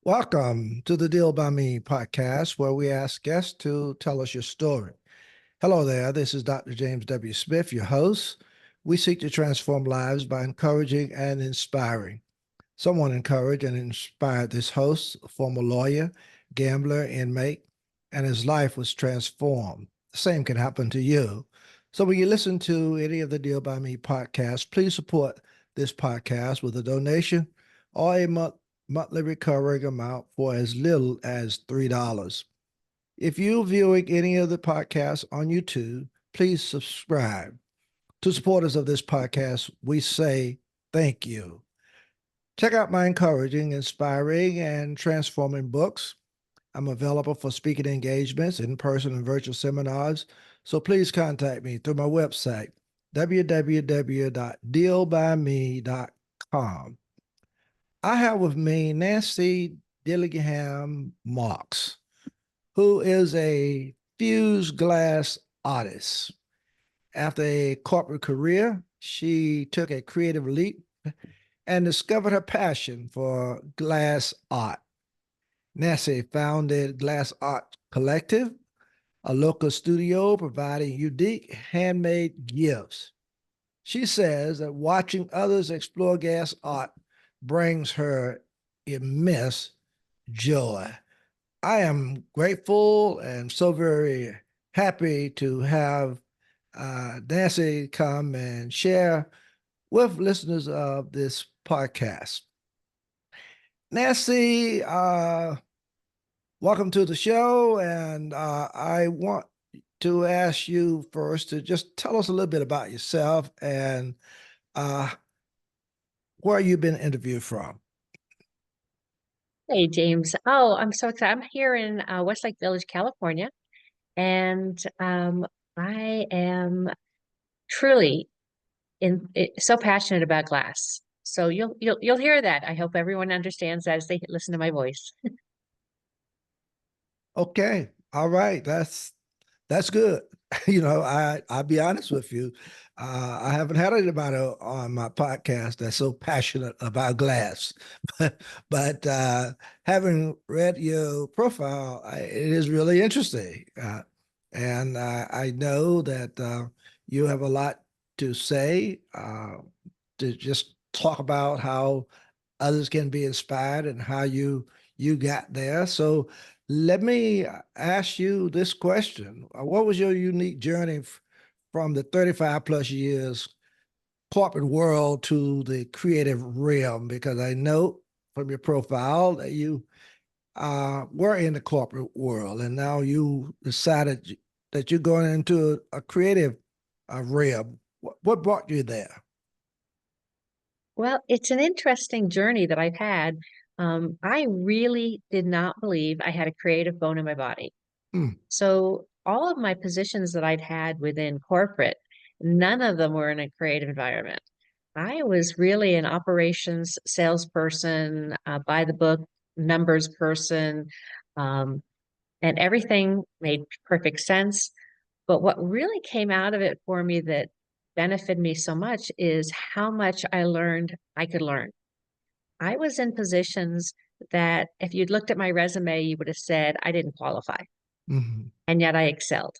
Welcome to the Deal by Me podcast, where we ask guests to tell us your story. Hello there, this is Dr. James W. Smith, your host. We seek to transform lives by encouraging and inspiring. Someone encouraged and inspired this host, a former lawyer, gambler, inmate, and his life was transformed. The same can happen to you. So when you listen to any of the Deal by Me podcasts, please support this podcast with a donation or a monthly recurring amount for as little as $3. If you're viewing any of the podcasts on YouTube, please subscribe. To supporters of this podcast, we say thank you. Check out my encouraging, inspiring, and transforming books. I'm available for speaking engagements, in-person and virtual seminars, so please contact me through my website, www.dealbyme.com. I have with me Nancy Dillingham Marks, who is a fused glass artist. After a corporate career, she took a creative leap and discovered her passion for glass art. Nancy founded Glass Art Collective, a local studio providing unique handmade gifts. She says that watching others explore glass art brings her immense joy. I am grateful and so very happy to have Nancy come and share with listeners of this podcast. Nancy, welcome to the show. And I want to ask you first to just tell us a little bit about yourself and uh, where you've been interviewed from. Hey, James. Oh, I'm so excited. I'm here in Westlake Village, California, and I am truly so passionate about glass. So you'll hear that. I hope everyone understands that as they listen to my voice. Okay. All right. That's good. I'll be honest with you. I haven't had anybody on my podcast that's so passionate about glass, but having read your profile, it is really interesting, and I know that you have a lot to say. To just talk about how others can be inspired and how you got there. So let me ask you this question. What was your unique journey from the 35 plus years corporate world to the creative realm? Because I know from your profile that you were in the corporate world and now you decided that you're going into a creative realm. What brought you there? Well, it's an interesting journey that I've had. I really did not believe I had a creative bone in my body. Hmm. So all of my positions that I'd had within corporate, none of them were in a creative environment. I was really an operations salesperson, by the book numbers person, um, and everything made perfect sense. But what really came out of it for me that benefited me so much is how much I learned I could learn. I was in positions that if you'd looked at my resume, you would have said I didn't qualify, Mhm. and yet I excelled.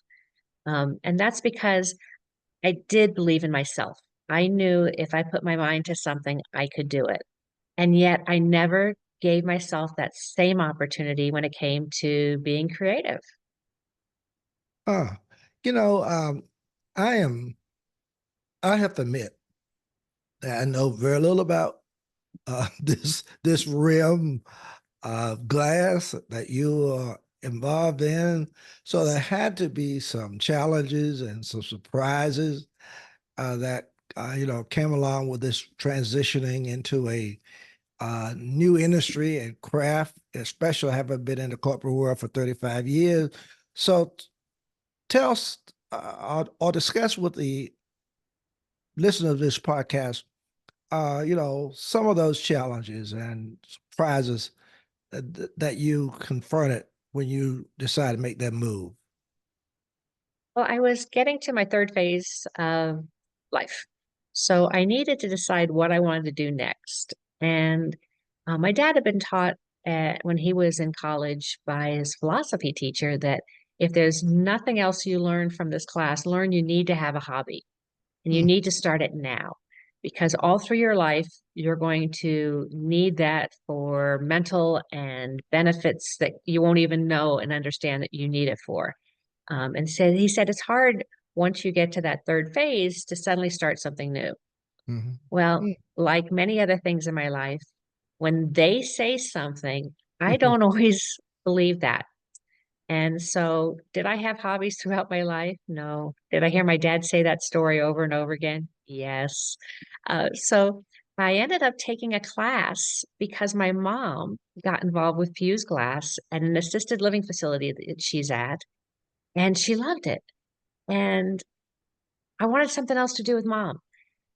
And that's because I did believe in myself. I knew if I put my mind to something, I could do it. And yet I never gave myself that same opportunity when it came to being creative. Uh, you know, I am, I have to admit that I know very little about this realm of glass that you are involved in. So there had to be some challenges and some surprises that came along with this transitioning into a new industry and craft, especially having been in the corporate world for 35 years. So tell us or discuss with the listener of this podcast, some of those challenges and surprises that you confronted when you decided to make that move. Well, I was getting to my third phase of life. So I needed to decide what I wanted to do next. And my dad had been taught when he was in college by his philosophy teacher that if there's nothing else you learn from this class, learn you need to have a hobby and you Mm, need to start it now because all through your life, you're going to need that for mental and benefits that you won't even know and understand that you need it for. And said he said it's hard once you get to that third phase to suddenly start something new. mhm, Well, mm, like many other things in my life, when they say something, I mhm. don't always believe that. And so, did I have hobbies throughout my life? No. Did I hear my dad say that story over and over again? Yes. So, I ended up taking a class because my mom got involved with fuse glass at an assisted living facility that she's at, and she loved it. And I wanted something else to do with mom.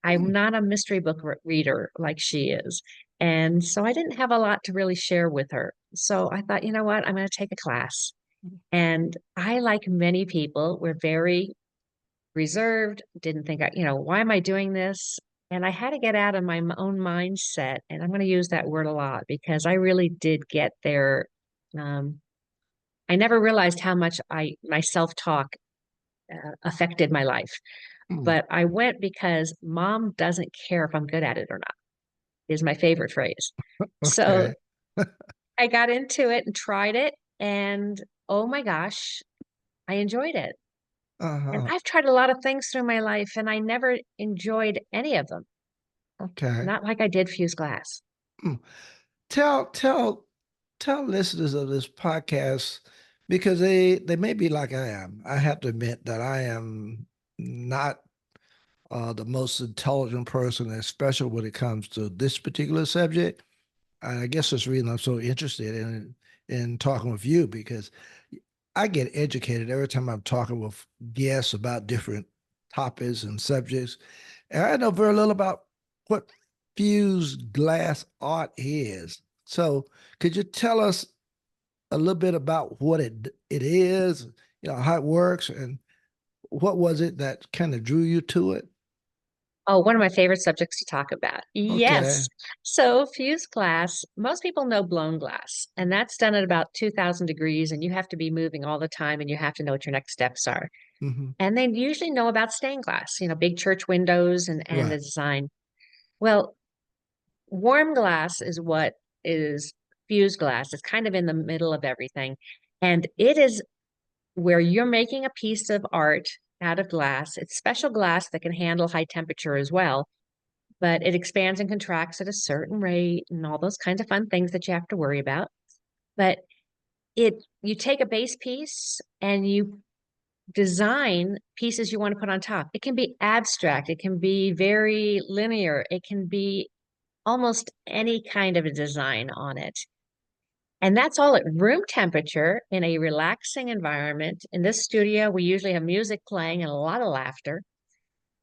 I'm Mm, not a mystery book reader like she is. And so I didn't have a lot to really share with her. So I thought, you know what? I'm going to take a class. And I, like many people, were very reserved, didn't think, why am I doing this? And I had to get out of my own mindset. And I'm going to use that word a lot because I really did get there. Um, I never realized how much my self-talk affected my life. mm. But I went because mom doesn't care if I'm good at it or not, is my favorite phrase. So Okay. I got into it and tried it. And oh my gosh, I enjoyed it. And Uh-huh. I've tried a lot of things through my life and I never enjoyed any of them. Okay. Not like I did fuse glass. Mm. Tell listeners of this podcast because they may be like I am. I have to admit that I am not the most intelligent person, especially when it comes to this particular subject. And I guess that's the reason I'm so interested in talking with you because I get educated every time I'm talking with guests about different topics and subjects. And I know very little about what fused glass art is. So could you tell us a little bit about what it is, how it works, and what was it that kind of drew you to it? Oh, one of my favorite subjects to talk about. Okay. Yes. So fuse glass, most people know blown glass, and that's done at about 2000 degrees, and you have to be moving all the time and you have to know what your next steps are. Hmm. And they usually know about stained glass, big church windows and the Right. design. Well, warm glass is what is fused glass. It's kind of in the middle of everything. And it is where you're making a piece of art out of glass. It's special glass that can handle high temperature as well, but it expands and contracts at a certain rate and all those kinds of fun things that you have to worry about. But you take a base piece and you design pieces you want to put on top. It can be abstract, it can be very linear, it can be almost any kind of a design on it. And that's all at room temperature in a relaxing environment. In this studio, we usually have music playing and a lot of laughter.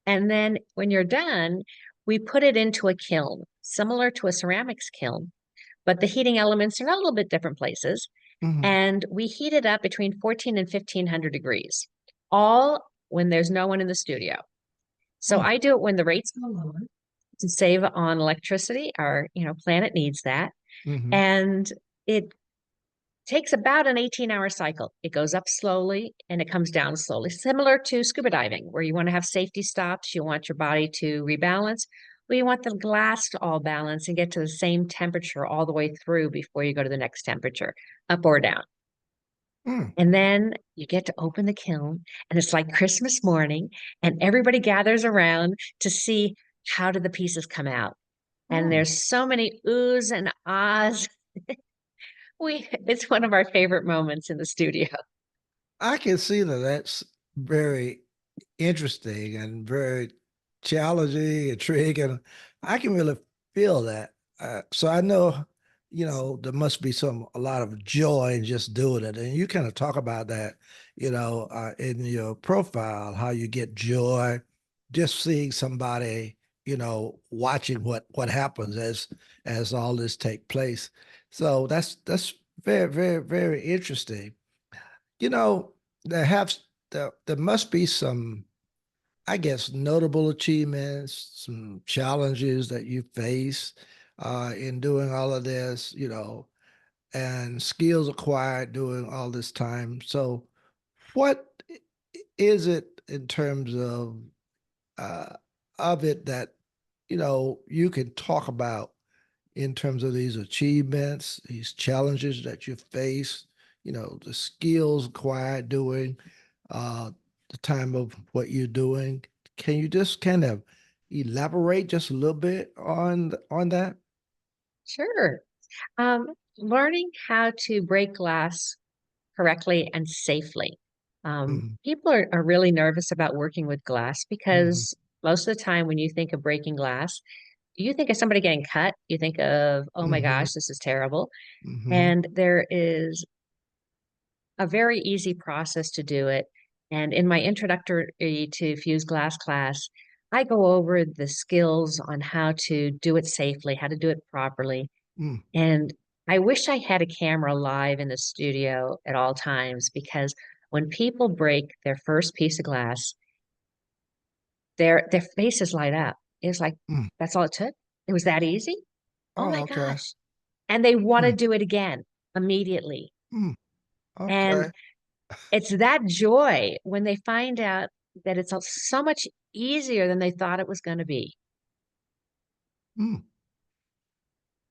And then when you're done, we put it into a kiln, similar to a ceramics kiln, but the heating elements are in a little bit different places. Hmm. And we heat it up between 14 and 1500 degrees, all when there's no one in the studio. So I do it when the rates go lower to save on electricity. Our, planet needs that. Hmm. And it takes about an 18-hour cycle. It goes up slowly and it comes down slowly, similar to scuba diving, where you want to have safety stops, you want your body to rebalance. Well, you want the glass to all balance and get to the same temperature all the way through before you go to the next temperature, up or down. Mm. And then you get to open the kiln, and it's like Christmas morning, and everybody gathers around to see how do the pieces come out. And Mm. there's so many oohs and ahs. It's one of our favorite moments in the studio. I can see that that's very interesting and very challenging, intriguing. I can really feel that. So I know, there must be a lot of joy in just doing it. And you kind of talk about that, in your profile, how you get joy just seeing somebody, watching what happens as all this take place. So that's very, very, very interesting. You know, there have there must be some, I guess, notable achievements, some challenges that you face in doing all of this. and skills acquired during all this time. So, what is it in terms uh, of it that you can talk about in terms of these achievements, these challenges that you face, the skills acquired during uh, the time of what you're doing? Can you just kind of elaborate just a little bit on that? Sure. Learning how to break glass correctly and safely. Mhm, People are really nervous about working with glass mhm, because most of the time when you think of breaking glass, you think of somebody getting cut. You think of, oh my mhm, gosh, this is terrible. mhm, And there is a very easy process to do it. And in my introductory to fused glass class, I go over the skills on how to do it safely, how to do it properly. mm. And I wish I had a camera live in the studio at all times because when people break their first piece of glass, their faces light up. It's like, Mm. that's all it took. It was that easy. Oh my Oh, okay. gosh. And they want to Mm, do it again immediately. mm, And okay. it's that joy when they find out that it's so much easier than they thought it was going to be. Mm.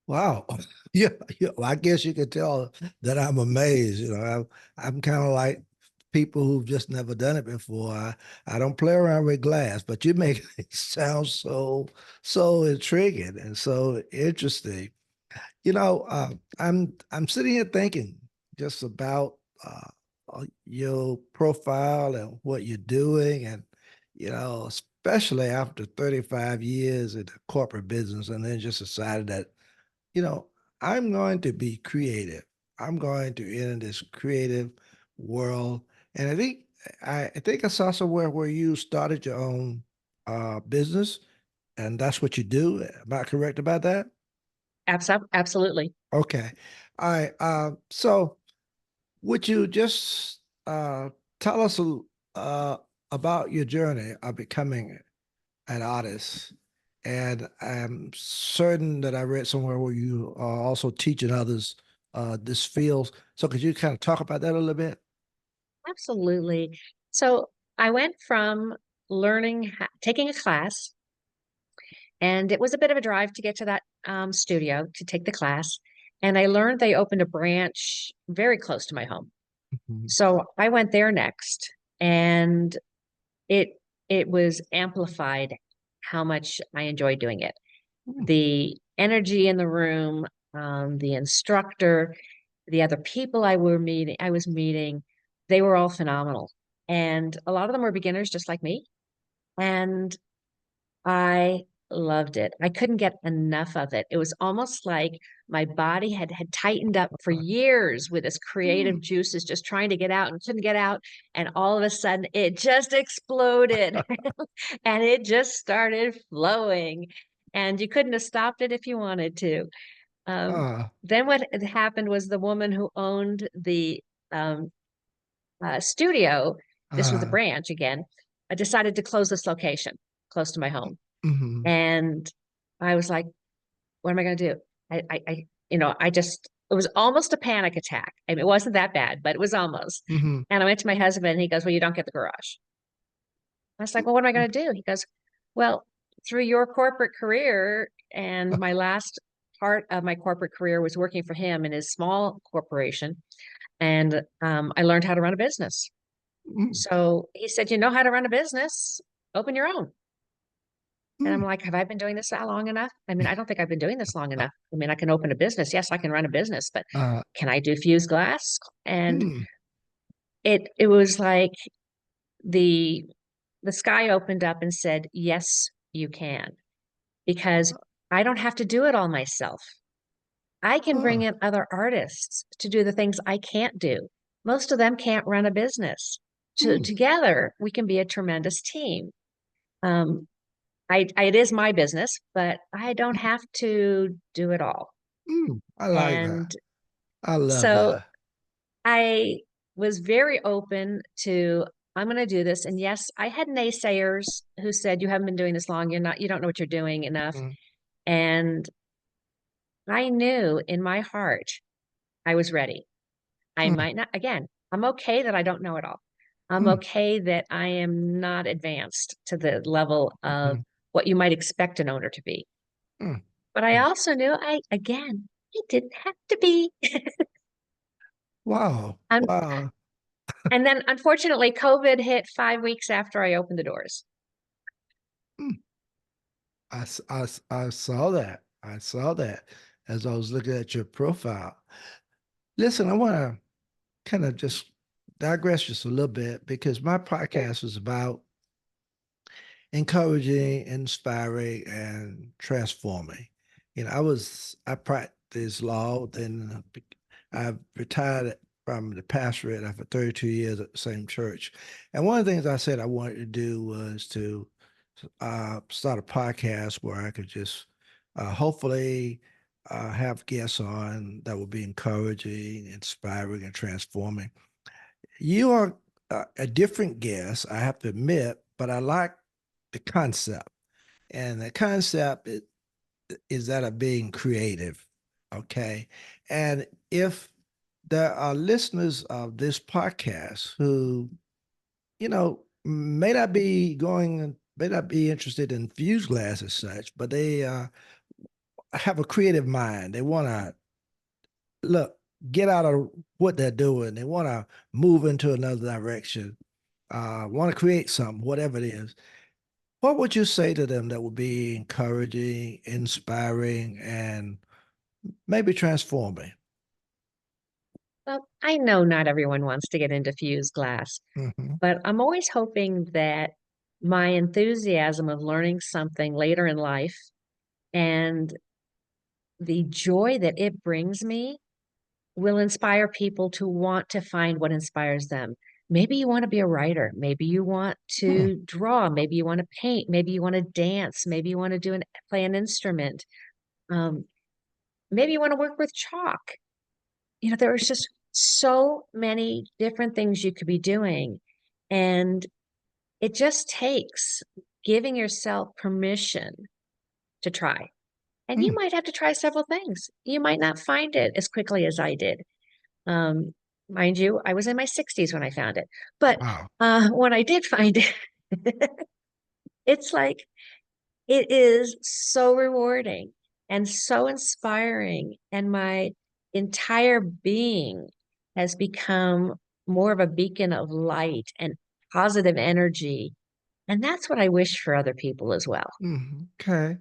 Wow. Yeah, yeah. Well, I guess you could tell that I'm amazed. I'm kind of like people who've just never done it before. I don't play around with glass, but you make it sound so intriguing and so interesting. I'm sitting here thinking just about your profile and what you're doing, and especially after 35 years in the corporate business, and then just decided that you know I'm going to be creative. I'm going to enter this creative world, and I think I saw somewhere where you started your own business, and that's what you do. Am I correct about that? Absolutely. Okay. All right. So would you just tell us uh, about your journey of becoming an artist? And I'm certain that I read somewhere where you are also teaching others this field. So could you kind of talk about that a little bit? Absolutely. So I went from taking a class, and it was a bit of a drive to get to that studio to take the class. And I learned they opened a branch very close to my home. Mhm. So I went there next, and it it was amplified how much I enjoyed doing it. Mm, The energy in the room, the instructor, the other people I was meeting, they were all phenomenal. And a lot of them were beginners just like me. And I loved it. I couldn't get enough of it. It was almost like my body had tightened up for years with this creative mm. juices just trying to get out and couldn't get out. And all of a sudden it just exploded and it just started flowing. And you couldn't have stopped it if you wanted to. Um, Uh, then what had happened was the woman who owned the um, studio, this was a uh, branch again, I decided to close this location close to my home. mhm, And I was like, what am I going to do? I just, it was almost a panic attack. I mean, it wasn't that bad, but it was almost. mhm, And I went to my husband and he goes, well, you don't get the garage. I was like, well, what am I mhm, going to do? He goes, well, through your corporate career, and my last part of my corporate career was working for him in his small corporation. And I learned how to run a business. mm, So he said, you know how to run a business, open your own. And I'm mm, like, have I been doing this that long enough? I mean, I don't think I've been doing this long enough. I mean, I can open a business. Yes, I can run a business, but uh, can I do fused glass? And mm, it was like the the sky opened up and said, yes, you can, because I don't have to do it all myself. I can bring uh, in other artists to do the things I can't do. Most of them can't run a business. mm, Together, we can be a tremendous team. Um, it is my business, but I don't have to do it all. I like that. And I love so that. I was very open to, I'm going to do this. And yes, I had naysayers who said, you haven't been doing this long. You don't know what you're doing enough. Mm, And I knew in my heart I was ready. I Mm, might not, again, I'm okay that I don't know it all. I'm mm, okay that I am not advanced to the level of mhm, what you might expect an owner to be. mm, But I mm. also knew I didn't have to be. Wow. Um, Wow. and then unfortunately, COVID hit 5 weeks after I opened the doors. Mm. I saw that. I saw that as I was looking at your profile. Listen, I want to kind of just digress just a little bit because my Sure. podcast is about encouraging, inspiring, and transforming. I practiced law, then I retired from the pastorate after 32 years at the same church. And one of the things I said I wanted to do was to start a podcast where I could just hopefully have guests on that will be encouraging, inspiring, and transforming. You are a different guest, I have to admit, but I like the concept. And the concept is that of being creative. Okay. And if there are listeners of this podcast who, may not be interested in fuse glass as such, but they have a creative mind. They want to look, get out of what they're doing. They want to move into another direction, want to create something, whatever it is. What would you say to them that would be encouraging, inspiring, and maybe transforming? Well, I know not everyone wants to get into fused glass, Hmm. but I'm always hoping that my enthusiasm of learning something later in life and the joy that it brings me will inspire people to want to find what inspires them. Maybe you want to be a writer. Maybe you want Hmm. to draw. Maybe you want to paint. Maybe you want to dance. Maybe you want to play an instrument. Um, maybe you want to work with chalk. There's just so many different things you could be doing. And it just takes giving yourself permission to try. And you Hmm. might have to try several things. You might not find it as quickly as I did. Um, Mind you, I was in my 60s when I found it. But Wow. when I did find it, it's like it is so rewarding and so inspiring. And my entire being has become more of a beacon of light and positive energy. And that's what I wish for other people as well. Okay.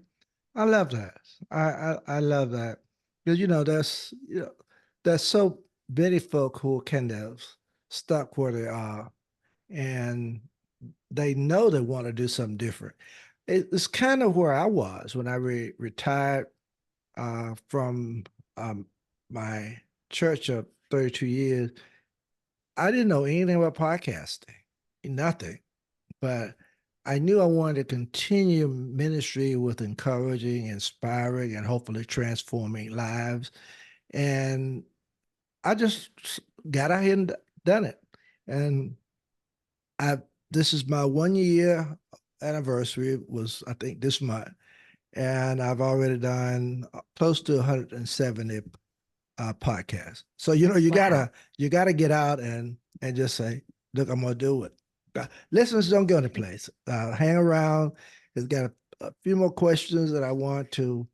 I love that. I love that because there's so many folk who are kind of stuck where they are, and they know they want to do something different. It's kind of where I was when I retired from um, my church of 32 years. I didn't know anything about podcasting, nothing, but I knew I wanted to continue ministry with encouraging, inspiring, and hopefully transforming lives. And I just got out here and done it. And I this is my 1 year anniversary. It was, I think, this month. And I've already done close to 170 podcasts. So Wow. you gotta get out and just say, look, I'm gonna do it. Listeners, don't go any place. Hang around. It's got a few more questions that I want to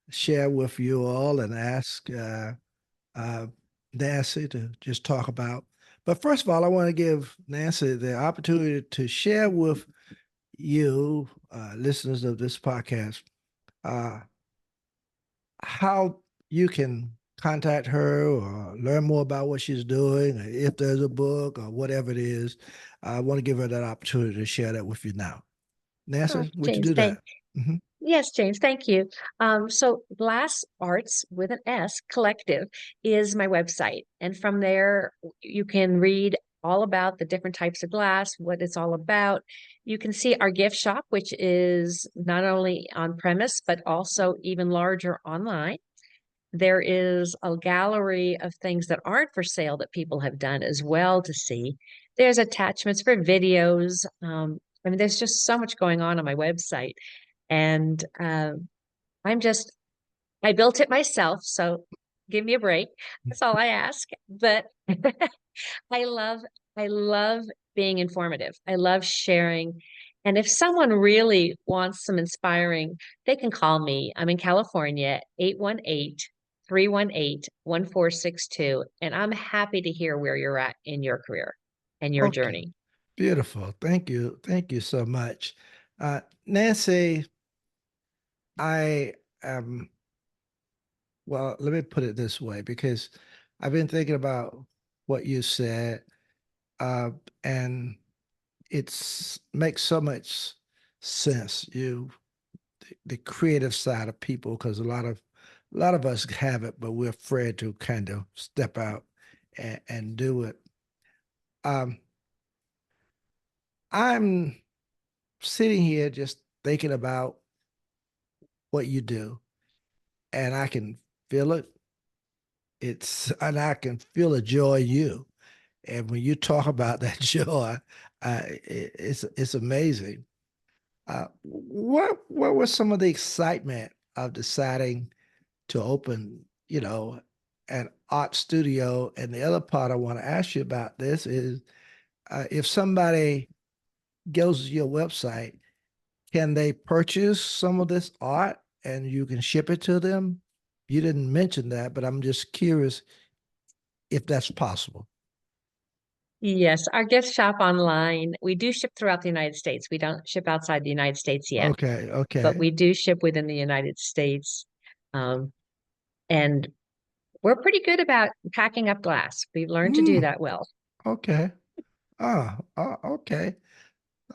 share with you all and ask uh, Nancy to just talk about. But first of all, I want to give Nancy the opportunity to share with you, listeners of this podcast, uh, how you can contact her or learn more about what she's doing, or if there's a book or whatever it is. I want to give her that opportunity to share that with you now. Oh, Nancy, would you James, do that? Hmm. yes, James, thank you. So Glass Arts with an S Collective is my website. And from there, you can read all about the different types of glass, what it's all about. You can see our gift shop, which is not only on premise, but also even larger online. There is a gallery of things that aren't for sale that people have done as well to see. There's attachments for videos. There's just so much going on my website. And I'm just, I built it myself. So Give me a break. That's all I ask. But I love, I love being informative. I love sharing. And if someone really wants some inspiring, they can call me. I'm in California, 818-318-1462. And I'm happy to hear where you're at in your career and your Okay, journey. beautiful. Thank you. Thank you so much. Nancy, I am, well, let me put it this way because I've been thinking about what you said, uh, and it's makes so much sense. The creative side of people, because a lot of us have it, but we're afraid to kind of step out and do it. Um, I'm sitting here just thinking about what you do, and I can feel it. And I can feel the joy in you. And when you talk about that joy, it's amazing. What was some of the excitement of deciding to open, an art studio? And the other part I want to ask you about this is, if somebody goes to your website, can they purchase some of this art and you can ship it to them? You didn't mention that, but I'm just curious if that's possible. Yes, our gift shop online. We do ship throughout the United States. We don't ship outside the United States yet, Okay, but okay. we do ship within the United States. Um, and we're pretty good about packing up glass. We've learned to do Mm, that well. okay. Okay.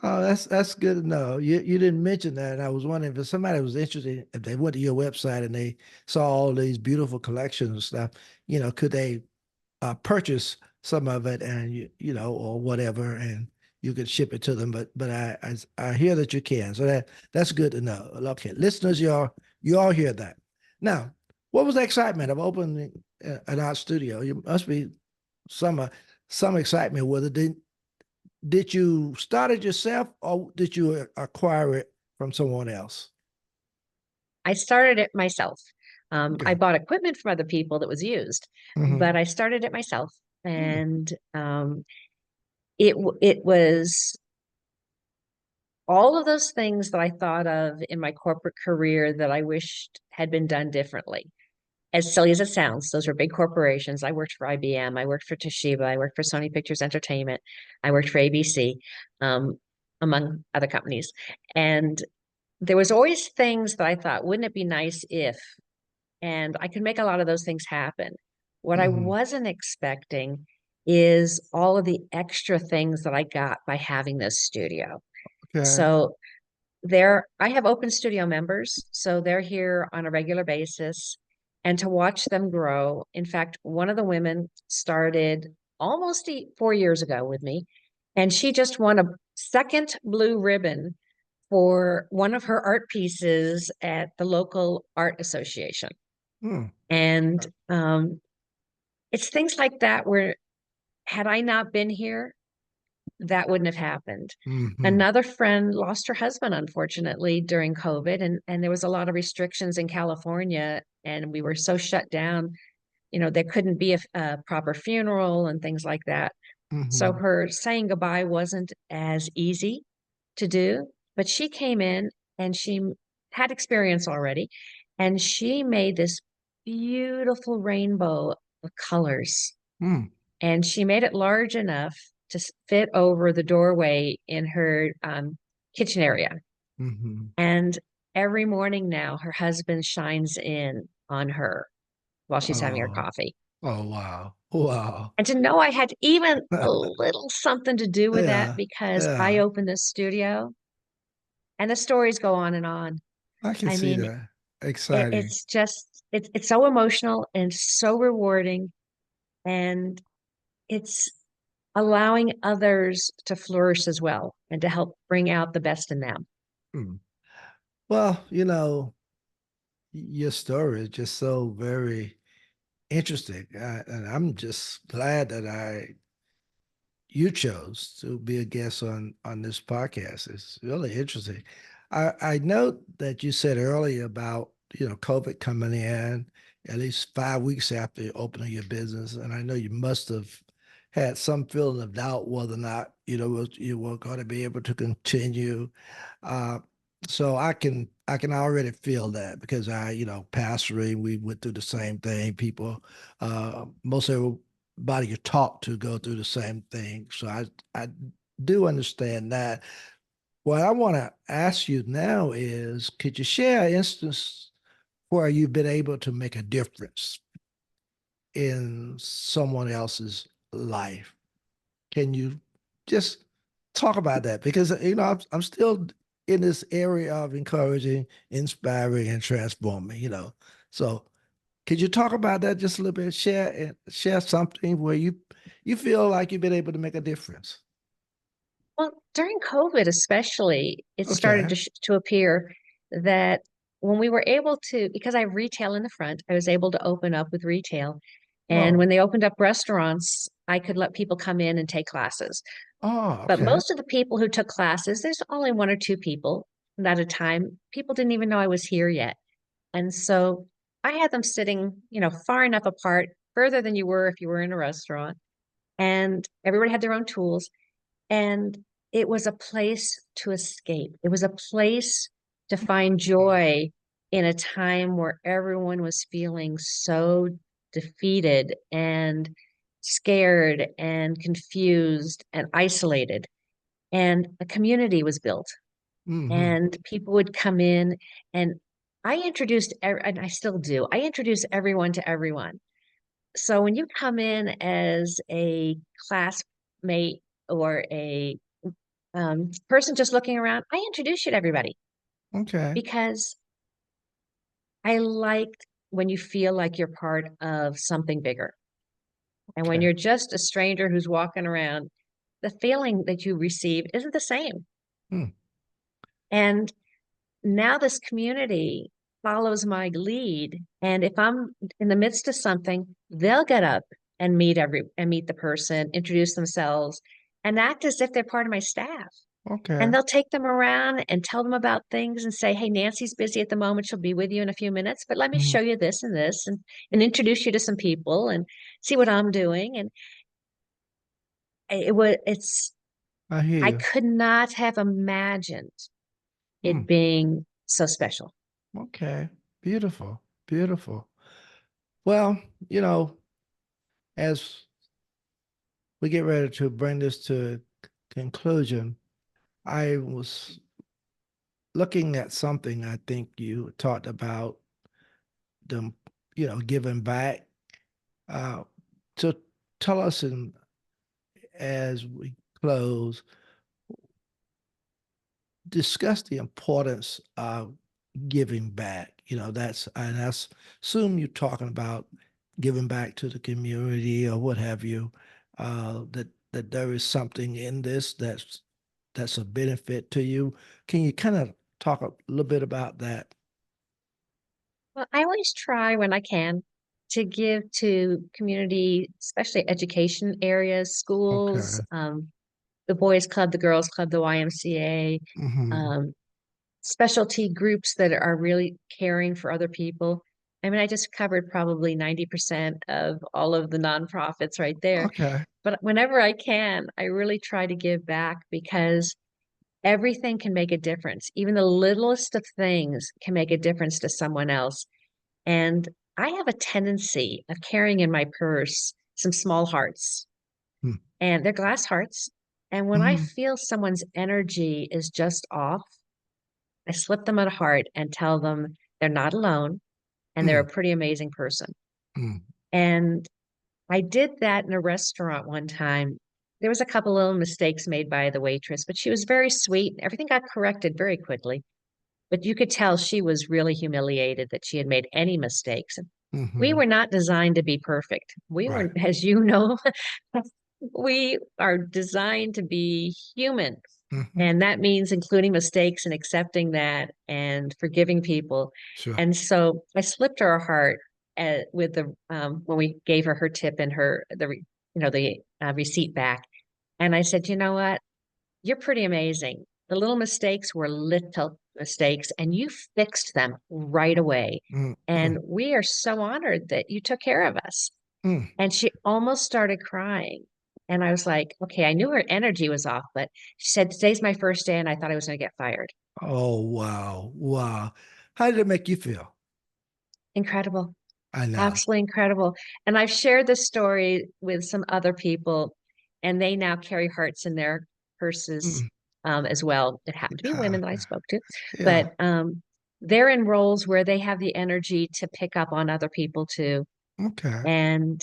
Oh, that's good to know. You didn't mention that, and I was wondering if somebody was interested, if they went to your website and they saw all these beautiful collections and stuff, could they purchase some of it and or whatever, and you could ship it to them. But I hear that you can, so that's good to know. Okay, listeners, you all hear that. Now, what was the excitement of opening an art studio? You must be some uh, some excitement with it. Did you start it yourself or did you acquire it from someone else? I started it myself. I Okay. bought equipment from other people that was used, but Hmm. I started it myself, and it was all of those things that I thought of in my corporate career that I wished had been done differently. As silly as it sounds, those were big corporations. I worked for IBM, I worked for Toshiba, I worked for Sony Pictures Entertainment, I worked for ABC, um, among other companies. And there was always things that I thought, wouldn't it be nice if? And I could make a lot of those things happen. What I Hmm. wasn't expecting is all of the extra things that I got by having this studio. Okay. So I have open studio members, so they're here on a regular basis. And to watch them grow, in fact, one of the women started almost 4 years ago with me, and she just won a second blue ribbon for one of her art pieces at the local art association. Hmm. And it's things like that where had I not been here, that wouldn't have happened. Hmm. Another friend lost her husband, unfortunately, during COVID, and there was a lot of restrictions in California, and we were so shut down. There couldn't be a proper funeral and things like that. So Hmm. her saying goodbye wasn't as easy to do, but she came in and she had experience already, and she made this beautiful rainbow of colors, Hmm. and she made it large enough to fit over the doorway in her kitchen area. Hmm. And every morning now, her husband shines in on her while she's having her Oh, coffee. oh, wow. Wow. And to know I had even a little something to do with that Yeah. because I Yeah. opened this studio, and the stories go on and on. I can I see mean, that. Exciting. it's so emotional and so rewarding, and it's allowing others to flourish as well and to help bring out the best in them. Hmm. Well, your story is just so very interesting. And I'm just glad that you chose to be a guest on this podcast. It's really interesting. I know that you said earlier about COVID coming in at least 5 weeks after opening your business, and I know you must have had some feeling of doubt whether or not you were going to be able to continue. Uh, so I can already feel that because pastoring, we went through the same thing. People, most everybody you talk to go through the same thing. So I do understand that. What I want to ask you now is, could you share an instance where you've been able to make a difference in someone else's life? Can you just talk about that? Because I'm still in this area of encouraging, inspiring, and transforming. So could you talk about that just a little bit? Share something where you feel like you've been able to make a difference. Well, during COVID especially, it started Okay. to appear that when we were able to, because I retail in the front, I was able to open up with retail. And Oh. when they opened up restaurants, I could let people come in and take classes. Oh. But Okay. most of the people who took classes, there's only one or two people at a time. People didn't even know I was here yet. And so I had them sitting, far enough apart, further than you were if you were in a restaurant. And everybody had their own tools. And it was a place to escape. It was a place to find joy in a time where everyone was feeling so defeated and scared and confused and isolated. And a community was built, Mm-hmm. and people would come in, and I introduced, and I still do, I introduce everyone to everyone. So when you come in as a classmate or a person just looking around, I introduce you to everybody Okay. because I liked when you feel like you're part of something bigger. And when Okay. you're just a stranger who's walking around, the feeling that you receive isn't the same. Hmm. And now this community follows my lead. And if I'm in the midst of something, they'll get up and meet the person, introduce themselves, and act as if they're part of my staff. And Okay. they'll take them around and tell them about things and say, hey, Nancy's busy at the moment. She'll be with you in a few minutes, but let me Mhm. show you this and introduce you to some people and see what I'm doing. And it's, I hear I you. could not have imagined Hmm. it being so special. Okay. Beautiful. Beautiful. Well, you know, as we get ready to bring this to conclusion, I was looking at something I think you talked about them, giving back. Uh, to tell us as we close, discuss the importance of giving back. And I assume you're talking about giving back to the community or what have you. That there is something in this that's a benefit to you. Can you kind of talk a little bit about that? Well, I always try when I can to give to community, especially education areas, schools, Okay. the boys club, the girls club, the YMCA, Hmm. um, specialty groups that are really caring for other people. I mean, I just covered probably 90% of all of the nonprofits right there. Okay. But whenever I can, I really try to give back because everything can make a difference. Even the littlest of things can make a difference to someone else. And I have a tendency of carrying in my purse some small hearts, and they're glass hearts. And when I Mm-hmm. feel someone's energy is just off, I slip them a heart and tell them they're not alone and they're a pretty amazing person. And I did that in a restaurant one time. There was a couple little mistakes made by the waitress, but she was very sweet. Everything got corrected very quickly. But you could tell she was really humiliated that she had made any mistakes. We Mm-hmm. were not designed to be perfect. We were, Right. as you know, we are designed to be human. Hmm. And that means including mistakes and accepting that and forgiving people. Sure. And so I slipped her a heart with the when we gave her her tip and the receipt back. And I said, you know what? You're pretty amazing. The little mistakes were little. mistakes and you fixed them right away. Mm, And mm, we are so honored that you took care of us. mm. And she almost started crying. And I was like, okay, I knew her energy was off, but she said, today's my first day, and I thought I was going to get fired. Oh, wow. Wow. How did it make you feel? Incredible. I know. Absolutely incredible. And I've shared this story with some other people, and they now carry hearts in their purses Mm, as well. It happened to be yeah. women that I spoke to, Yeah. but they're in roles where they have the energy to pick up on other people too. Okay. And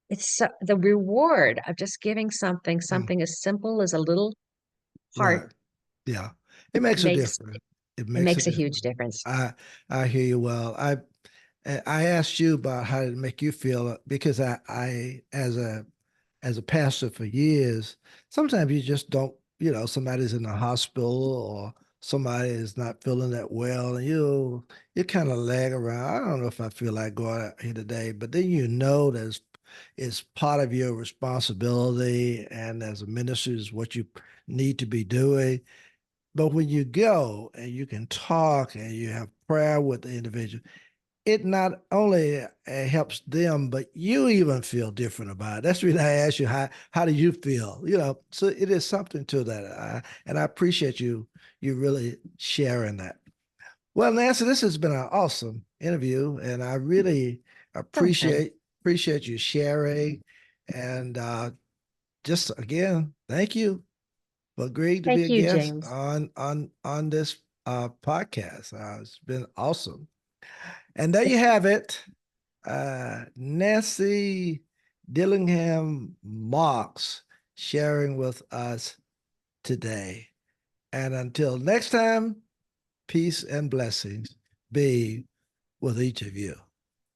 it's the reward of just giving something, Mm, something as simple as a little right. heart Yeah. It makes a makes difference. It it makes a makes a difference. huge difference. I hear you well. I asked you about how did it make you feel because I as a pastor for years, sometimes you just don't, somebody's in the hospital or somebody is not feeling that well, and you kind of lag around. I don't know if I feel like going out here today, but then that it's part of your responsibility, and as a minister is what you need to be doing. But when you go and you can talk and you have prayer with the individual, it not only helps them, but you even feel different about it. That's the reason I asked you how do you feel? So it is something to that. And I appreciate you really sharing that. Well, Nancy, this has been an awesome interview, and I really So good. appreciate you sharing. And just again, thank you for agreeing to be Thank a you, guest James. on this podcast. It's been awesome. And there you have it. Nancy Dillingham Marks sharing with us today. And until next time, peace and blessings be with each of you.